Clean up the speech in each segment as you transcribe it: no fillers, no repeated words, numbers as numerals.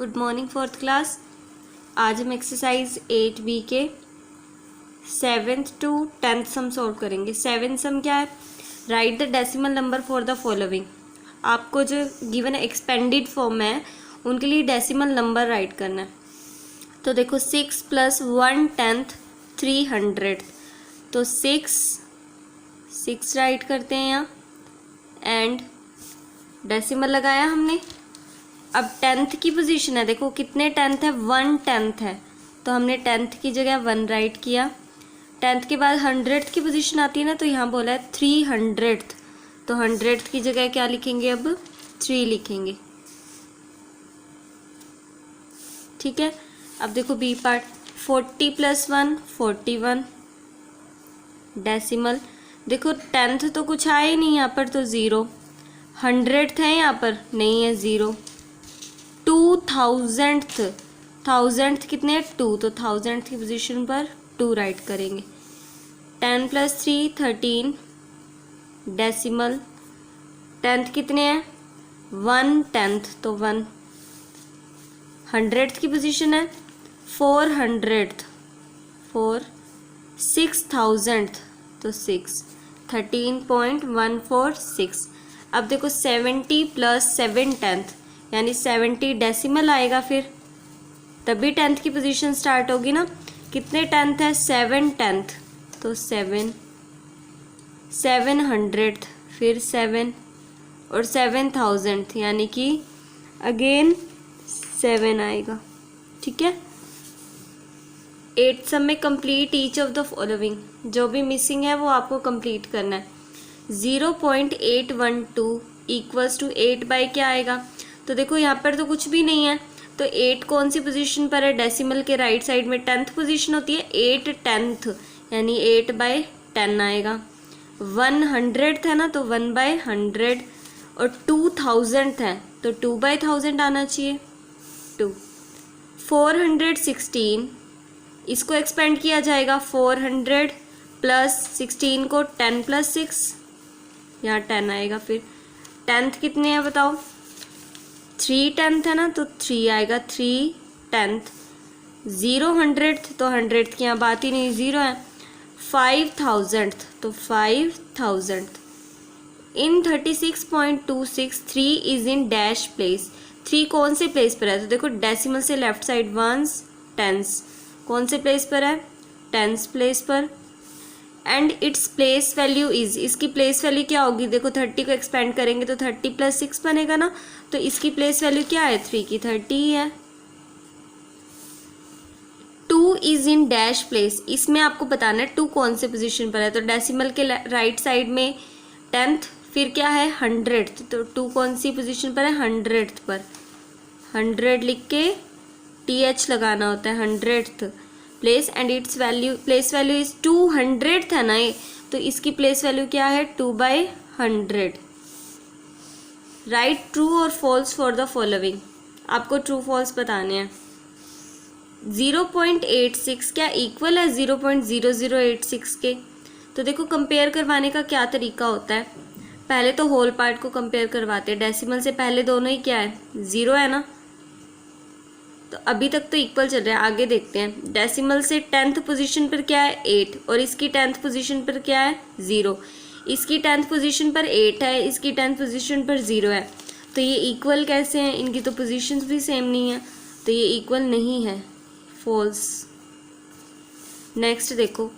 Good morning fourth class. आज हम exercise 8B के 7th to 10th sum solve करेंगे। 7th सम क्या है? Right the decimal number for the following. आपको जो गिवन एक्सपेंडेड फॉर्म है उनके लिए डेसिमल नंबर राइट करना है। तो देखो 6 + 1/10 300, तो 6 राइट करते हैं यहाँ एंड डेसिमल लगाया हमने। अब 10th की पोजीशन है, देखो कितने 10th है, 1/10 है, तो हमने 10th की जगह 1 राइट किया। 10th के बाद 100th की पोजीशन आती है ना, तो यहाँ बोला है 300th, तो 100th की जगह क्या लिखेंगे, अब 3 लिखेंगे। ठीक है। अब देखो बी पार्ट, 40 + 1 41 डेसिमल। देखो 10th तो कुछ आया ही नहीं यहाँ पर, तो 0। 100th है यहाँ पर, नहीं है, 0। 1000th कितने है, 2, तो 1000th की पोजीशन पर 2 राइट करेंगे। 10 + 3 13 डेसिमल। 10th कितने हैं, 1/10, तो 1। 100th की पोजीशन है 400th, 4। 6000th, तो 6। 13.146। अब देखो 70 + 7/10 यानी 70 डेसिमल आएगा, फिर तभी 10th की पोजीशन स्टार्ट होगी ना। कितने 10th है, 7/10, तो 7। 700th, फिर 7 और 7000th यानी कि अगेन 7 आएगा। ठीक है। 8 सम में complete each of the following, जो भी मिसिंग है वो आपको कंप्लीट करना है। 0.812 = 8 बाई क्या आएगा, तो देखो यहाँ पर तो कुछ भी नहीं है, तो 8 कौन सी पोजीशन पर है, डेसिमल के राइट साइड में 10th पोजीशन होती है, 8/10 यानी 8/10 आएगा। 100th है ना, तो 1/100, और 2000th है तो 2/1000 आना चाहिए, 2। 416, इसको एक्सपेंड किया जाएगा, 400 + 16 को 10 + 6, यहाँ 10 आएगा। फिर 10th कितने हैं बताओ, 3/10 है ना, तो 3 आएगा, 3/10। 000th, तो 100th की यहाँ बात ही नहीं, 0 है। 5000th, तो 5000th। In 36.26 3 is in dash place. 3 कौन से प्लेस पर है, तो देखो डेसिमल से लेफ्ट साइड 1s 10s, कौन से प्लेस पर है, 10s प्लेस पर। And its place value is, इसकी प्लेस वैल्यू क्या होगी, देखो 30 को एक्सपेंड करेंगे तो 30 + 6 बनेगा ना, तो इसकी प्लेस वैल्यू क्या है, 3 की 30 ही है। 2 इज इन डैश प्लेस, इसमें आपको बताना है 2 कौन से पोजीशन पर है, तो डेसिमल के राइट साइड में 10th, फिर क्या है 100th, तो 2 कौन सी पोजीशन पर है, 100th पर। 100 लिख के TH लगाना होता है, 100th place. And it's value, place value is 200th है ना ये, तो इसकी प्लेस वैल्यू क्या है, 2/100। राइट ट्रू और फॉल्स फॉर द फॉलोइंग, आपको ट्रू फॉल्स बताने हैं। 0.86 क्या इक्वल है 0.0086 के, तो देखो कंपेयर करवाने का क्या तरीका होता है, पहले तो होल पार्ट को कंपेयर करवाते हैं। डेसिमल से पहले दोनों ही क्या है, 0 है ना, तो अभी तक तो इक्वल चल रहा है, आगे देखते हैं। डेसिमल से 10th पोजीशन पर क्या है, 8, और इसकी 10th पोजीशन पर क्या है, 0। इसकी 10th पोजीशन पर 8 है, इसकी 10th पोजीशन पर 0 है, तो ये इक्वल कैसे हैं, इनकी तो पोजीशंस भी सेम नहीं है, तो ये इक्वल नहीं है, फॉल्स। नेक्स्ट देखो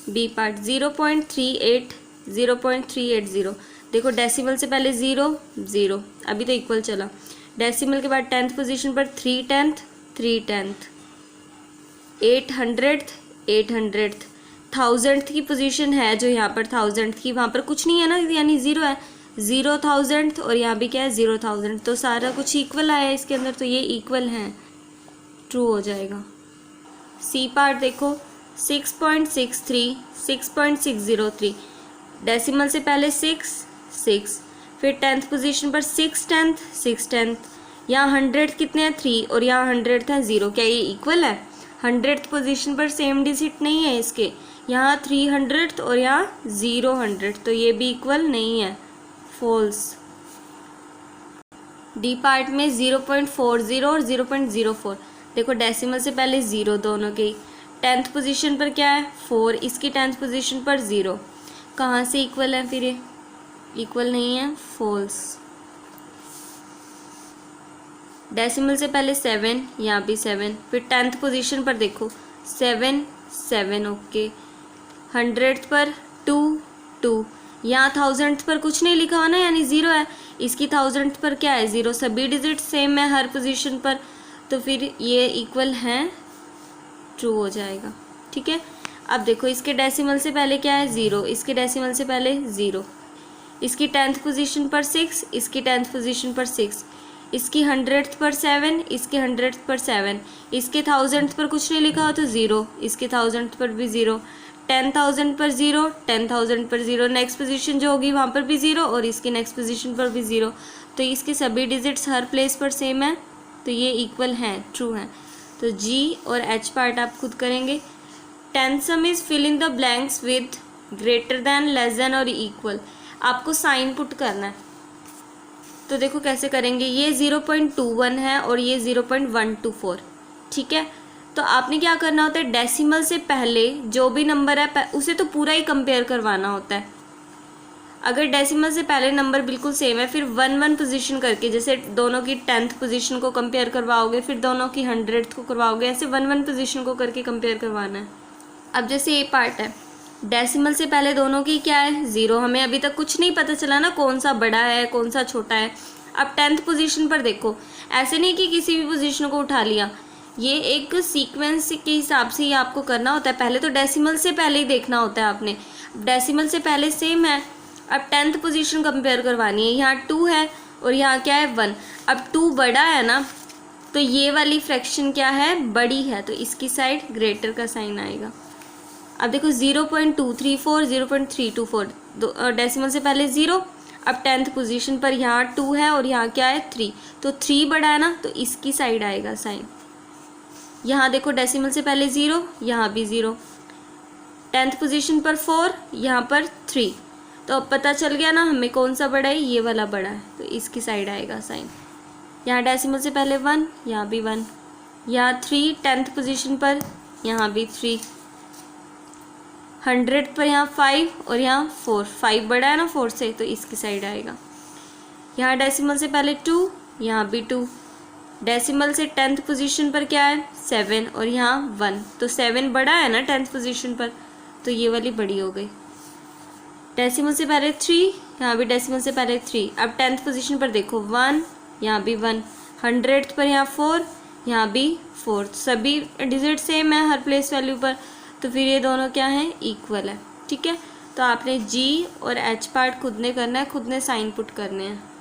बी पार्ट, 0.380, देखो डेसिमल से पहले 0 0, अभी तो इक्वल चला। डेसिमल के बाद 10th पोजीशन पर 3/10 3/10। 800th 800th। 1000th की पोजीशन है जो यहाँ पर 1000th की, वहाँ पर कुछ नहीं है ना, यानी 0 है। 0,000th, और यहाँ भी क्या है 0,000, तो सारा कुछ इक्वल आया इसके अंदर, तो ये इक्वल है, ट्रू हो जाएगा। सी पार्ट देखो, 6.63 6.603, डेसिमल से पहले 6 6, फिर 10th पोजीशन पर 6/10 6/10, यहाँ 100 कितने हैं 3, और यहाँ 100 है 0, क्या ये इक्वल है। 100th पोजीशन पर सेम डिजिट नहीं है इसके, यहाँ 300 और यहाँ 000, तो ये भी इक्वल नहीं है, फॉल्स। डी पार्ट में 0.40 और 0.04। देखो डेसिमल से पहले 0 दोनों के। 10th पोजीशन पर क्या है 4, इसकी 10th पोजीशन पर 0। कहाँ से इक्वल है फिर ये? इक्वल नहीं है, फॉल्स। डेसिमल से पहले 7, यहाँ भी 7। फिर 10th पोजीशन पर देखो 7 7, ओके। 100th पर 2 2। यहाँ 1000th पर कुछ नहीं लिखा हुआ ना, यानी 0 है। इसकी 1000th पर क्या है 0। सभी डिजिट सेम है हर पोजीशन पर, तो फिर ये इक्वल हैं, ट्रू हो जाएगा। ठीक है। अब देखो इसके डेसिमल से पहले क्या है 0, इसके डेसिमल से पहले 0। इसकी 10th पोजीशन पर 6, इसकी 10th पोजीशन पर 6। इसकी 100th पर 7, इसके 100th पर 7। इसके 1000th पर कुछ नहीं लिखा हो तो 0, इसके 1000th पर भी 0। 10,000 पर 0, 10,000 पर 0। नेक्स्ट पोजीशन जो होगी वहाँ पर भी 0 और इसकी नेक्स्ट पोजीशन पर भी 0। तो इसके सभी डिजिट्स हर प्लेस पर सेम है, तो ये इक्वल हैं, ट्रू हैं। तो जी और एच पार्ट आप खुद करेंगे। 10th sum is fill in the blanks with greater than, less than और इक्वल। आपको साइन पुट करना है, तो देखो कैसे करेंगे। ये 0.21 है और ये 0.124। ठीक है। तो आपने क्या करना होता है, डेसिमल से पहले जो भी नंबर है उसे तो पूरा ही कंपेयर करवाना होता है। अगर डेसिमल से पहले नंबर बिल्कुल सेम है, फिर 1 पोजीशन करके, जैसे दोनों की 10th पोजीशन को कंपेयर करवाओगे, फिर दोनों की 100th को करवाओगे, ऐसे 1 पोजीशन को करके कंपेयर करवाना है। अब जैसे ये पार्ट है, डेसिमल से पहले दोनों की क्या है 0। हमें अभी तक कुछ नहीं पता चला ना कौन सा बड़ा है कौन सा छोटा है। अब 10th पोजीशन पर देखो, ऐसे नहीं कि किसी भी पोजीशन को उठा लिया, ये एक सीक्वेंस के हिसाब से ही आपको करना होता है। पहले तो डेसिमल से पहले ही देखना होता है आपने। डेसिमल से पहले सेम है, अब 10th पोजीशन कंपेयर करवानी है। यहाँ 2 है और यहाँ क्या है 1। अब 2 बड़ा है ना, तो ये वाली फ्रैक्शन क्या है बड़ी है, तो इसकी साइड ग्रेटर का साइन आएगा। अब देखो 0.234, 0.324, डेसिमल से पहले 0। अब 10th पोजीशन पर यहाँ 2 है और यहाँ क्या है 3, तो 3 बड़ा है ना, तो इसकी साइड आएगा साइन। यहाँ देखो डेसिमल से पहले 0, यहाँ भी 0। 10th पोजीशन पर 4, यहाँ पर 3। तो अब पता चल गया ना हमें कौन सा बड़ा है, ये वाला बड़ा है, तो इसकी साइड आएगा साइन। यहाँ डेसिमल से पहले 1, यहाँ भी 1। यहाँ 3 10th पोजीशन पर, यहाँ भी 3। 100 पर यहाँ 5 और यहाँ 4। 5 बड़ा है ना 4 से, तो इसकी साइड आएगा। यहाँ डेसिमल से पहले 2, यहाँ भी 2। डेसिमल से 10th पोजीशन पर क्या है 7 और यहाँ 1, तो 7 बड़ा है ना 10th पोजीशन पर, तो ये वाली बड़ी हो गई। डेसिमल से पहले 3, यहाँ भी डेसिमल से पहले 3। अब 10th पोजीशन पर देखो 1, यहाँ भी 1। 100th पर यहाँ 4, यहाँ भी 4। सभी डिजिट सेम है हर प्लेस वैल्यू पर, तो फिर ये दोनों क्या हैं इक्वल है। ठीक है। तो आपने जी और एच पार्ट खुद ने करना है, खुद ने साइन पुट करने हैं।